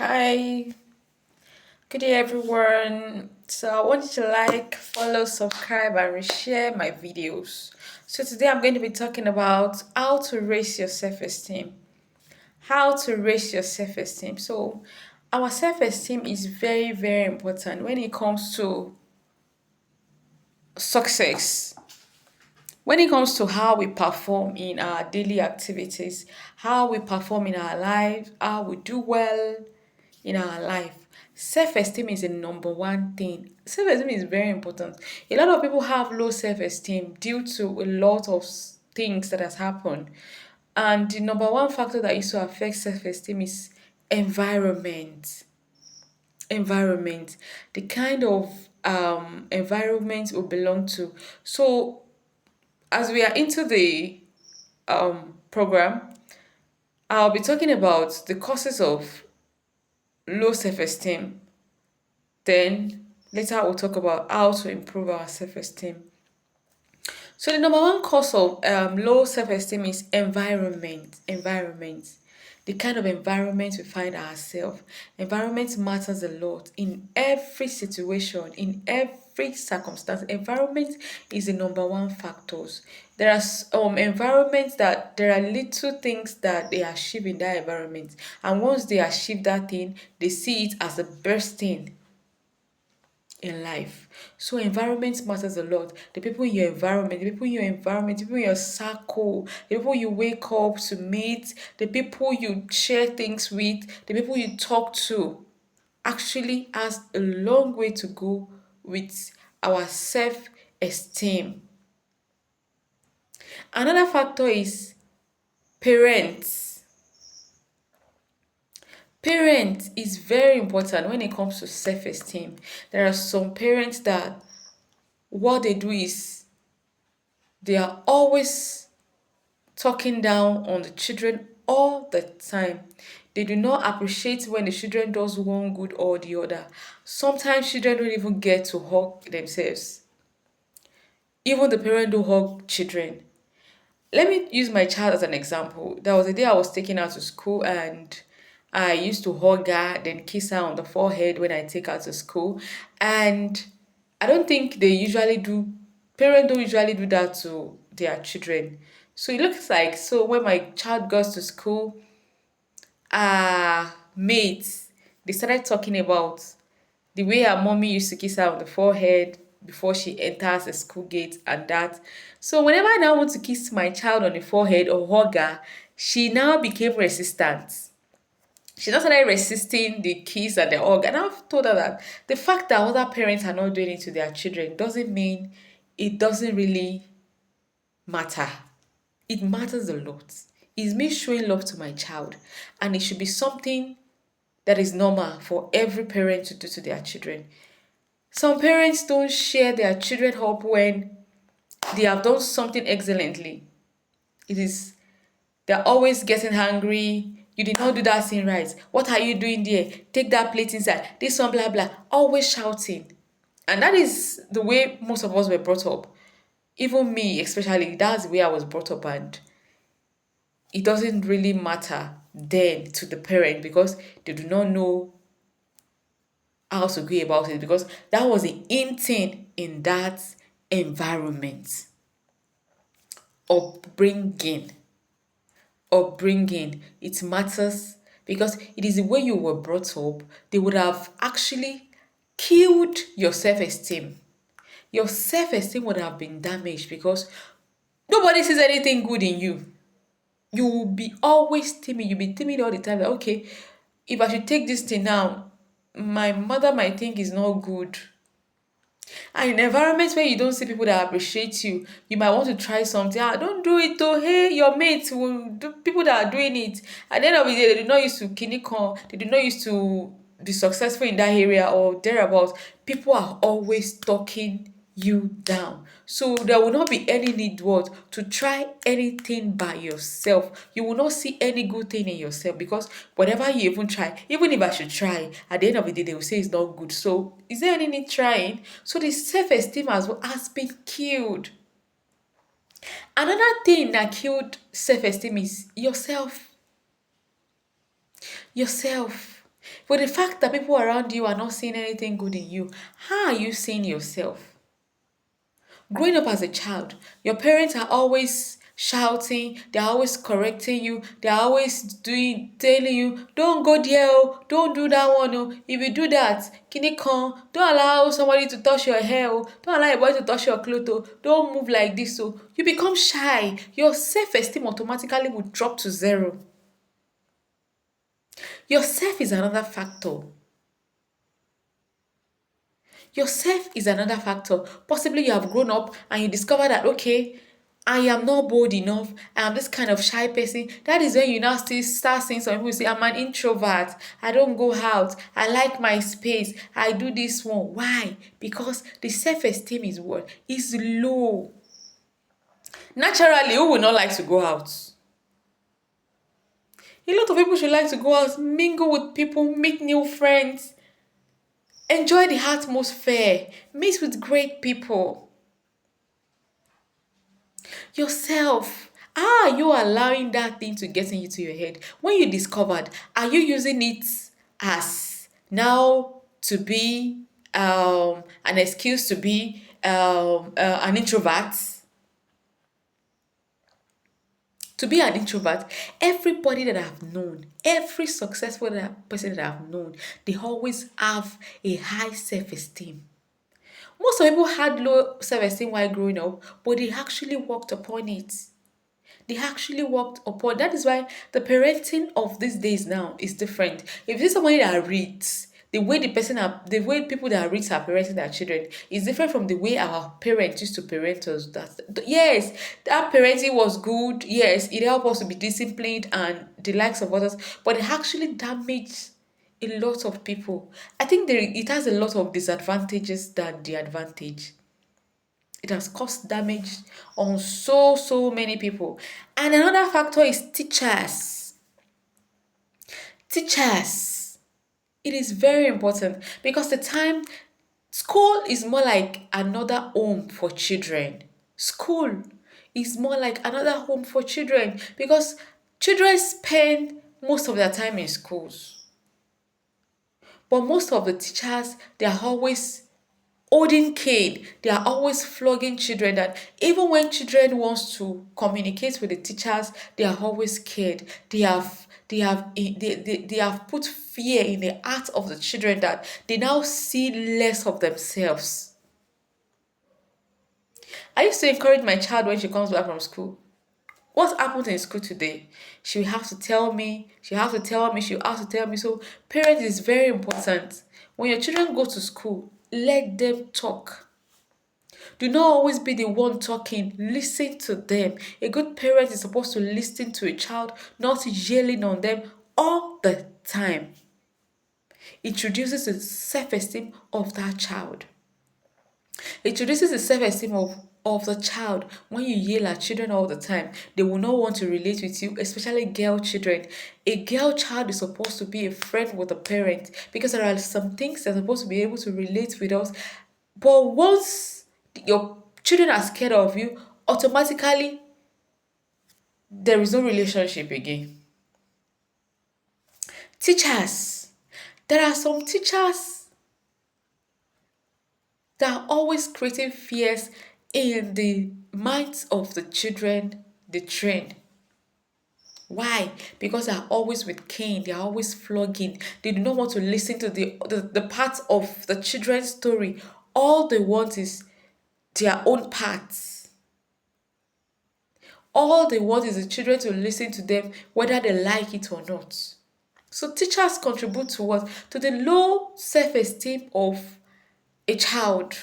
Hi, good day everyone. So I want you to like, follow, subscribe, and reshare my videos. So today I'm going to be talking about how to raise your self-esteem. How to raise your self-esteem. So our self-esteem is very, very important when it comes to success. When it comes to how we perform in our daily activities, how we perform in our lives, how we do well in our life, self-esteem is the number one thing. Self-esteem is very important. A lot of people have low self-esteem due to a lot of things that has happened. And the number one factor that used to affect self-esteem is environment. Environment. The kind of environment we belong to. So as we are into the program, I'll be talking about the causes of low self esteem. Then later we'll talk about how to improve our self esteem. So the number one cause of low self esteem is environment. Environment. The kind of environment we find ourselves. Environment matters a lot in every situation, in every circumstance. Environment is the number one factors. There are environments that there are little things that they achieve in that environment, and once they achieve that thing, they see it as the best thing in life. So environment matters a lot. The people in your environment, the people in your environment, the people in your circle, the people you wake up to meet, the people you share things with, the people you talk to actually has a long way to go with our self-esteem. Another factor is parents. Parents is very important when it comes to self-esteem. There are some parents that what they do is they are always talking down on the children all the time. They do not appreciate when the children does one good or the other. Sometimes children don't even get to hug themselves. Even the parent do hug children. Let me use my child as an example. There was a day I was taking her to school and I used to hug her, then kiss her on the forehead when I take her to school. And I don't think they usually do, parents don't usually do that to their children. So it looks like, so when my child goes to school, mates, they started talking about the way her mommy used to kiss her on the forehead before she enters the school gate and that. So whenever I now want to kiss my child on the forehead or hug her, she now became resistant. She now started resisting the kiss and the hug. And I've told her that the fact that other parents are not doing it to their children doesn't mean it doesn't really matter. It matters a lot. It's me showing love to my child, and it should be something that is normal for every parent to do to their children. Some parents don't share their children up when they have done something excellently. It is they're always getting angry. You did not do that thing right. What are you doing there? Take that plate inside. This one, blah blah. Always shouting. And that is the way most of us were brought up. Even me, especially, that's the way I was brought up, and it doesn't really matter then to the parent because they do not know how to go about it because that was the in thing in that environment. Upbringing. Upbringing. It matters because it is the way you were brought up. They would have actually killed your self-esteem. Your self-esteem would have been damaged because nobody sees anything good in you. You will be always timid. You'll be timid all the time. Like, okay, if I should take this thing now, my mother might think it's not good. And in environments where you don't see people that appreciate you, you might want to try something. Don't do it though. Hey, your mates will do people that are doing it. At the end of the day, they do not used to kinikon, they do not used to be successful in that area or thereabouts. People are always talking you down. So there will not be any need what to try anything by yourself. You will not see any good thing in yourself because whatever you even try, even if I should try, at the end of the day they will say it's not good. So is there any need trying? So the self-esteem has been killed. Another thing that killed self-esteem is yourself. Yourself. For the fact that people around you are not seeing anything good in you, how are you seeing yourself? Growing up as a child, your parents are always shouting, they're always correcting you, they're always telling you, don't go there, oh, don't do that one, oh. If you do that, kini con, don't allow somebody to touch your hair, oh, don't allow a boy to touch your clothes, oh, don't move like this, oh. You become shy, your self-esteem automatically will drop to zero. Yourself is another factor. Yourself is another factor. Possibly you have grown up and you discover that, okay, I am not bold enough. I am this kind of shy person. That is when you now still start seeing some people say, I'm an introvert. I don't go out. I like my space. I do this one. Why? Because the self-esteem is what? Is low. Naturally, who would not like to go out? A lot of people should like to go out, mingle with people, meet new friends, enjoy the atmosphere, meet with great people. Yourself. Are you allowing that thing to get into your head? When you discovered, are you using it as now to be an excuse to be an introvert? To be an introvert, everybody that I've known, every successful person that I've known, they always have a high self-esteem. Most of people had low self-esteem while growing up, but they actually worked upon it. They actually worked upon. That is why the parenting of these days now is different. If it's somebody that reads, the way people that read are parenting their children is different from the way our parents used to parent us. Yes, that parenting was good. Yes, it helped us to be disciplined and the likes of others, but it actually damaged a lot of people. I think it has a lot of disadvantages than the advantage. It has caused damage on so many people. And another factor is teachers. Teachers. It is very important because the time school is more like another home for children. School is more like another home for children because children spend most of their time in schools. But most of the teachers, they are always holding cane. They are always flogging children that even when children wants to communicate with the teachers, they are always scared. They have put fear in the heart of the children that they now see less of themselves. I used to encourage my child when she comes back from school. What happened in school today? She will have to tell me. She will have to tell me. She will have to tell me. So, parents is very important. When your children go to school, let them talk. Do not always be the one talking. Listen to them. A good parent is supposed to listen to a child, not yelling on them all the time. It reduces the self-esteem of that child. It reduces the self-esteem of the child when you yell at children all the time. They will not want to relate with you, especially girl children. A girl child is supposed to be a friend with a parent because there are some things they're supposed to be able to relate with us. But once your children are scared of you, automatically there is no relationship again. Teachers. There are some teachers that are always creating fears in the minds of the children they train. Why? Because they are always with cane, they are always flogging. They do not want to listen to the parts of the children's story. All they want is their own parts. All they want is the children to listen to them, whether they like it or not. So teachers contribute to what? To the low self-esteem of a child.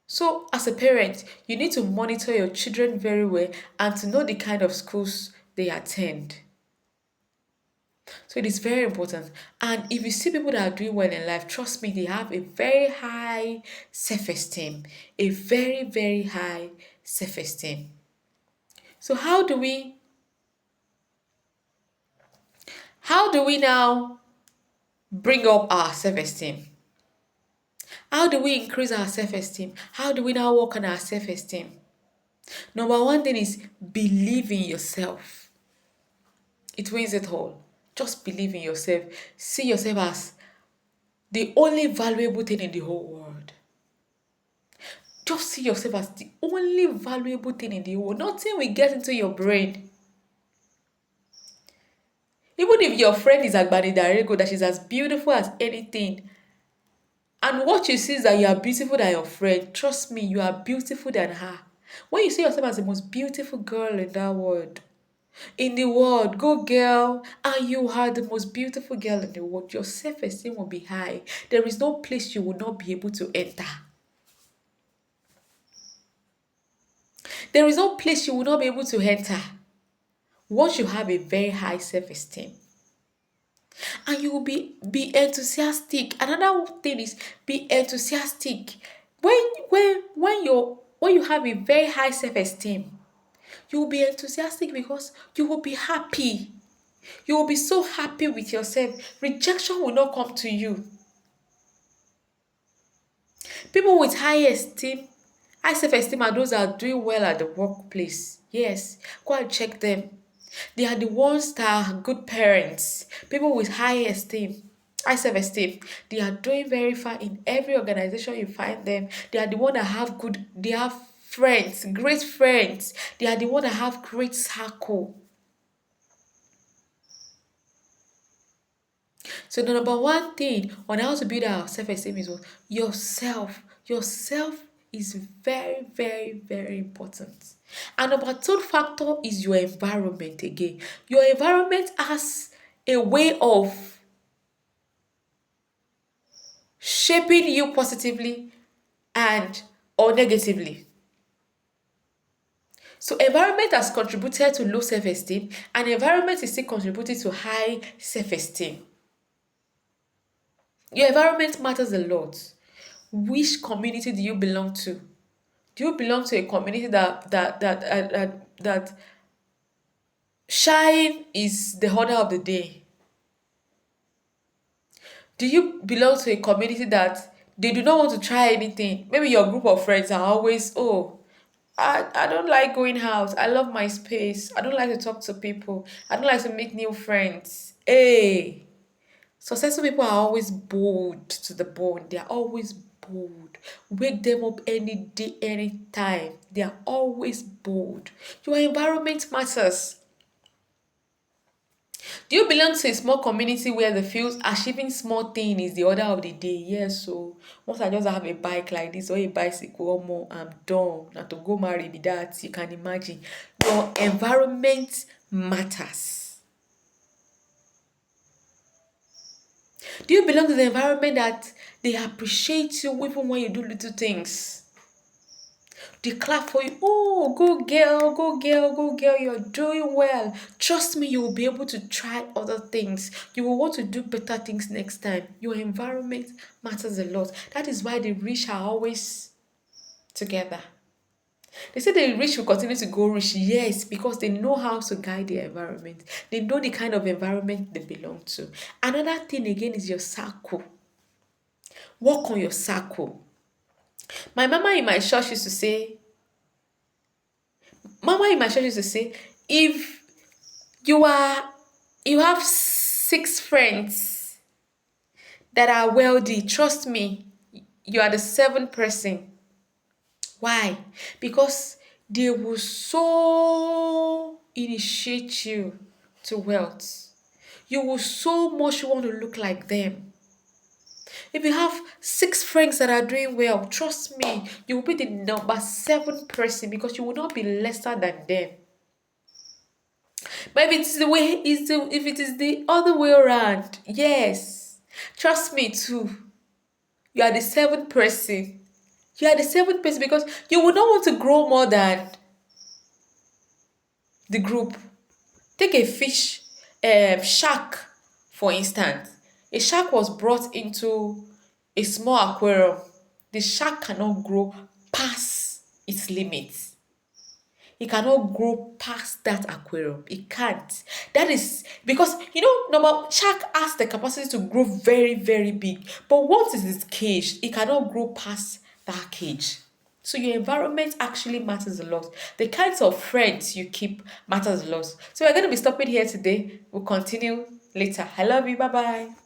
So, as a parent, you need to monitor your children very well and to know the kind of schools they attend. So, it is very important. And if you see people that are doing well in life, trust me, they have a very high self esteem. A very high self esteem. So, how do we now bring up our self esteem? How do we increase our self esteem? How do we now work on our self esteem? Number one thing is believe in yourself. It wins it all. Just believe in yourself. See yourself as the only valuable thing in the whole world. Just see yourself as the only valuable thing in the world. Nothing will get into your brain. Even if your friend is Agbani Darego, that she's as beautiful as anything, and what you see is that you are beautiful than your friend, trust me, you are beautiful than her. When you see yourself as the most beautiful girl in the world, go girl, and you are the most beautiful girl in the world, your self-esteem will be high. There is no place you will not be able to enter. There is no place you will not be able to enter once you have a very high self-esteem. And you will be enthusiastic. Another thing is be enthusiastic. When you have a very high self-esteem, you will be enthusiastic because you will be happy. You will be so happy with yourself. Rejection will not come to you. People with high self-esteem are those that are doing well at the workplace. Yes, go and check them. They are the ones that are good parents. People with high self-esteem. They are doing very fine in every organization you find them. They are the one that they have friends, great friends. They are the one that have great circle. So the number one thing on how to build our self-esteem is what? Yourself. Yourself is very, very, very important. And number two factor is your environment again. Your environment has a way of shaping you positively and or negatively. So environment has contributed to low self-esteem, and environment is still contributing to high self-esteem. Your environment matters a lot. Which community do you belong to? Do you belong to a community that shine is the order of the day? Do you belong to a community that they do not want to try anything? Maybe your group of friends are always, oh, I don't like going out. I love my space. I don't like to talk to people. I don't like to make new friends. Hey, successful people are always bold to the bone. They are always bold. Wake them up any day, any time. They are always bold. Your environment matters. Do you belong to a small community where the feels achieving small thing is the order of the day? Yes, so once I just have a bike like this or a bicycle or more, I'm done. Now to go marry be that, you can imagine. Your environment matters. Do you belong to the environment that they appreciate you even when you do little things? They clap for you. Oh, go girl, go girl, go girl. You're doing well. Trust me, you will be able to try other things. You will want to do better things next time. Your environment matters a lot. That is why the rich are always together. They say the rich will continue to go rich. Yes, because they know how to guide their environment. They know the kind of environment they belong to. Another thing again is your circle. Work on your circle. My mama in my church used to say, Mama in my church used to say, if you are you have 6 friends that are wealthy, trust me, you are the seventh person. Why? Because they will so initiate you to wealth. You will so much want to look like them. If you have 6 friends that are doing well, trust me, you will be the number 7 person because you will not be lesser than them. But if it is the other way around, yes, trust me too. You are the seventh person. You are the seventh person because you will not want to grow more than the group. Take a shark, for instance. A shark was brought into a small aquarium. The shark cannot grow past its limits. It cannot grow past that aquarium. It can't. That is because normal shark has the capacity to grow very, very big. But once it is caged, it cannot grow past that cage. So your environment actually matters a lot. The kinds of friends you keep matters a lot. So we're going to be stopping here today. We'll continue later. I love you. Bye bye.